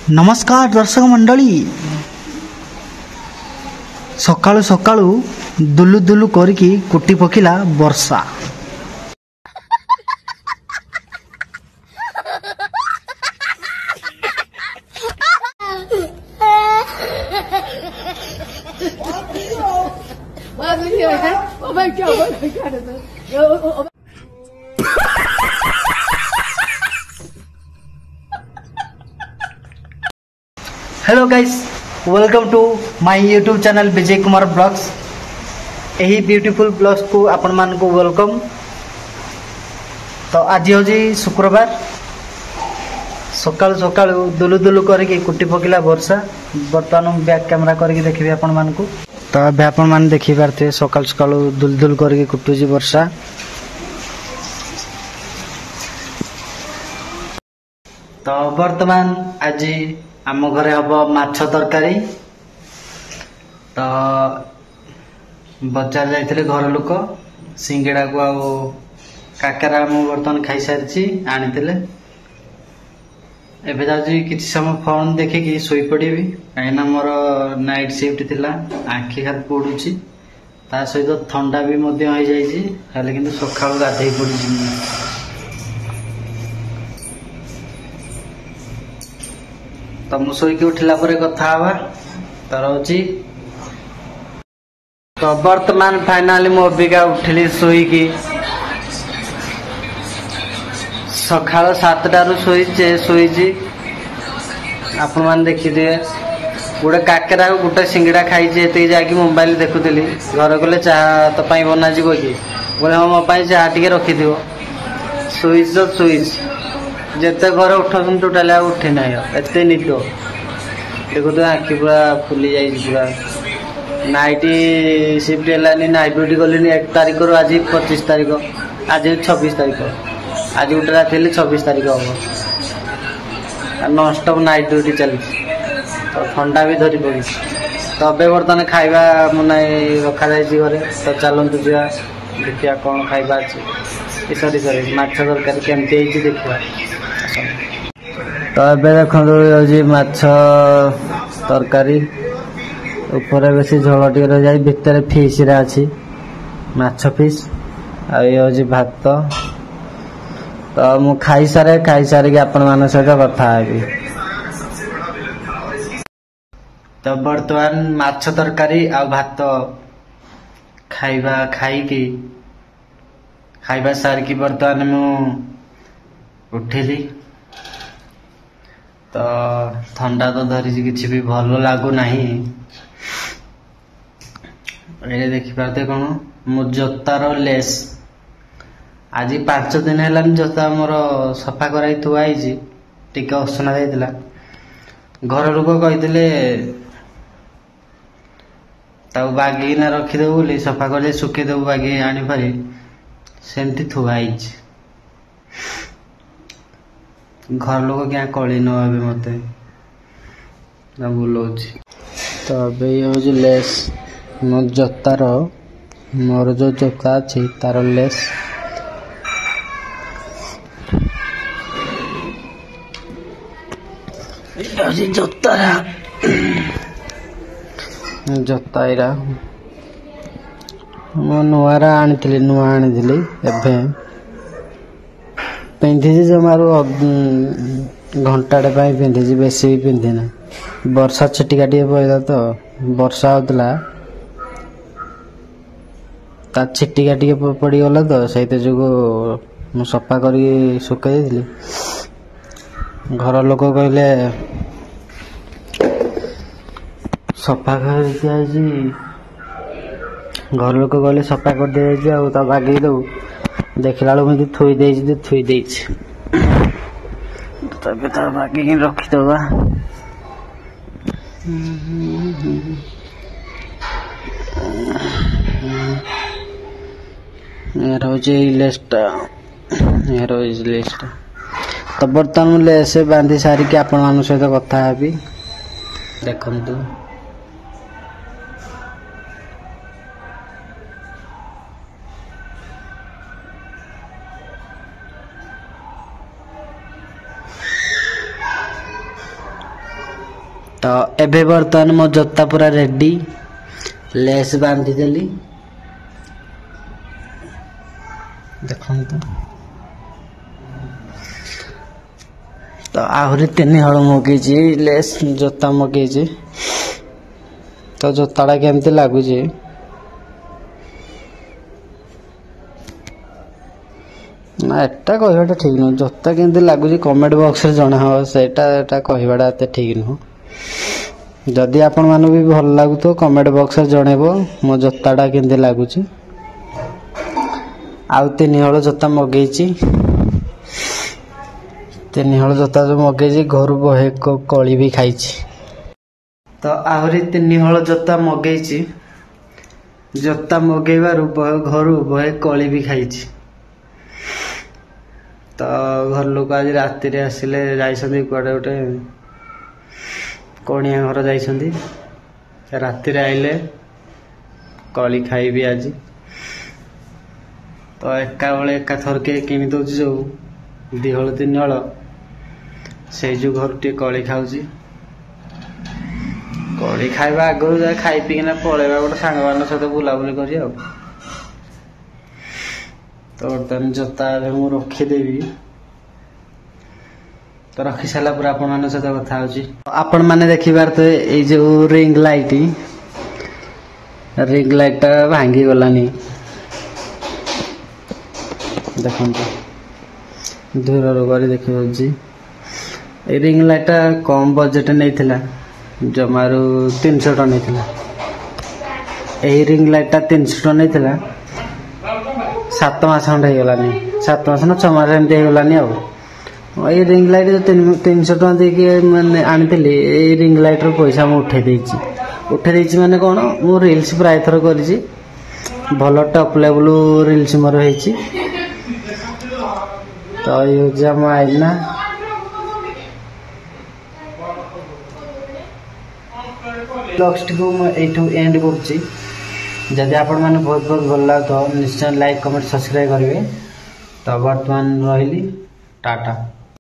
नमस्कार दर्शक मंडली सकाळु सकाळु दुलु दुलु करके कुटी पकिला वर्षा। Hello guys, welcome to my YouTube channel Vijay Kumar vlogs. यही ब्यूटीफुल ब्लॉग्स को आपण मान को वेलकम। तो आज हूँ शुक्रवार सकाळु सकाळु दुलु दुलु करके कुटी पकिला वर्षा। बर्तमान बैक कैमरा करके देखिए आपण मान को। तो अब आपण मान देखि पारते सकाळु सकाळु दुल दुल करके कुटुजी वर्षा। तो बर्तमान आज आम घरे हम माछ तरकारी। तो बजार जाइए घर लोक सिंगड़ा को काकरा बर्तमान खाई सारी आनी एवं जाऊँगी कि समय फोन देखिकी शोई पड़ी कहीं मोर नाइट शिफ्ट थिला आखि खाली पड़ुची ता सहित थंडा भी हो जाए कि सका गाधे पड़ी। तो मु शोक उठिला परे कथा हवा तर हूँ। तो वर्तमान फाइनाली मु अबिका उठिली शोईकी सकाळ 7टारू शोईची आपण मान देखिए गोटे काकेरा गोटे सिंगड़ा खाई जाकि मोबाइल देखुली। घर गले चाह तो बना जी कि बोले हाँ मो चाह टे रखिथ शोईच तो शोईच जिते घर उठन टोटाल उठी ना एत निद देखो तो आखि पूरा फुली जाए पूरा। नाइट शिफ्ट है नाइट ड्यूटी गली 1 तारिख रू आज 25 तारिख आज 26 तारिख आज गोटे रात 26 तारिख हम नॉन स्टॉप नाइट ड्यूटी चली। तो ठंडा भी धरी पड़ी। तो अबे बर्तमान खाइबा मुना रखा जाए घरे। तो चलतु जा देखिया कौन खाइबा अच्छे सरी सरी माछ तरकारी केमती देखा। तो ए देखो माछ तरकारी ऊपर बेस झोल टे रही जाए भितर फिश रे अच्छी माछ फिश आ ये भात। तो मु खाई सारे आपण मान सहित कथा हेबी। तो बर्तमान माछ तरकारी आ भात खाइबा सारिकी बर्तमान मु उठिली। तो ठंडा तो धरी किसी भी भल लगू नहीं। ये देखिपारते कौन मो जोतार लेस आज 5 दिन है जोता मोर सफा कराई थुआई टिके असना जाइला। घर लोक कही बागिना रखीदेव बोली सफा कर सुखीदेव बागी आनी पारी सेमती थुआई। घर लोक क्या कली न मत बुलाऊँ। तो अभी हूँ लेस मो जोतार मोर जो जोता अच्छी तार लेस जोता मो नुआरा आनी नुआ आनी एवं पिंधि जमारू घंटाटे पिंधि बेसी भी पिंधिना। वर्षा छिटिका टे पड़ा तो वर्षा होता ता छिटिका टे पड़गला तो से जो सफा कर सुखई थी। घर लोक कहले सफा कर घर लोक कहले सफा कर दे बागे दू देखला मुझे थोई तबे तो बाकी रखीदबा। लिस्ट तो बर्तमान लेस बांधी सारिकी आपण मान सहित कथा हेबी। देखंतु तो एबे बर्तमान मो जोता पूरा रेडी लेस बांधिदेली देखो तो आहरी 3 हल मगेजी लेस जोता मगेजी तो जोताटा केमती लगुच ना एटा कहवाटा ठीक नुह जोता केमती लगुच कमेंट बॉक्स रे जणा हो सेटा कहवाटा एते ठीक नुह जदि आपण मानु भी भल लागु तो कमेंट बॉक्स रे जणेबो मो जोताटा केमती लगुच आउ 3 हल जोता मगेची 3 हल जोता जो मगेची घर बहे कली भी खाइची तो आहरी 3 हल जोता मगेची जोता मगेबारु घर बहे कली भी खाइची तो घर लोक आज राति रे आसिले जाइसंदी कुआडे गोटे कोणिया घर जाइसंदी राति रे आइले कली खाइबी आज तो एका बेले एका थरके किनि दउची जो 2 हल 3 हल से जो घर टे कली खाउची कली खाइबा आगु जा खाइ पिकिना पळेबा गोटे सांग मान सहित बुलाबुली करी आ तो बर्तमान जोता मु रखीदेवी तो रखी सारा पूरा आपण मान सहित कथा होची आपण माने देखिबार तो ए जो रिंग लाइट भांगी गलानी देखो दूर कर देखी a ring light come budget नहीं जमारू 300 टन नहीं रिंग लाइट 300 टन नहीं 7 मास खंडे होगलानी 7 मास ना 6 मास एमती होगलानी ये रिंग लाइट जो 300 टन देके मैंने आनी ए रिंग लाइट रो पैसा मुझे उठे देछि माने कौन मु रील्स प्राय थर करी भल टॉप लेवल रील्स मोर होइछि तो ये आईना ब्लॉग्स को एठू एंड करछि जदि आपण माने बहुत बहुत भल लागो तो निश्चय लाइक कमेंट सब्सक्राइब करेंगे तो वर्तमान रही टाटा।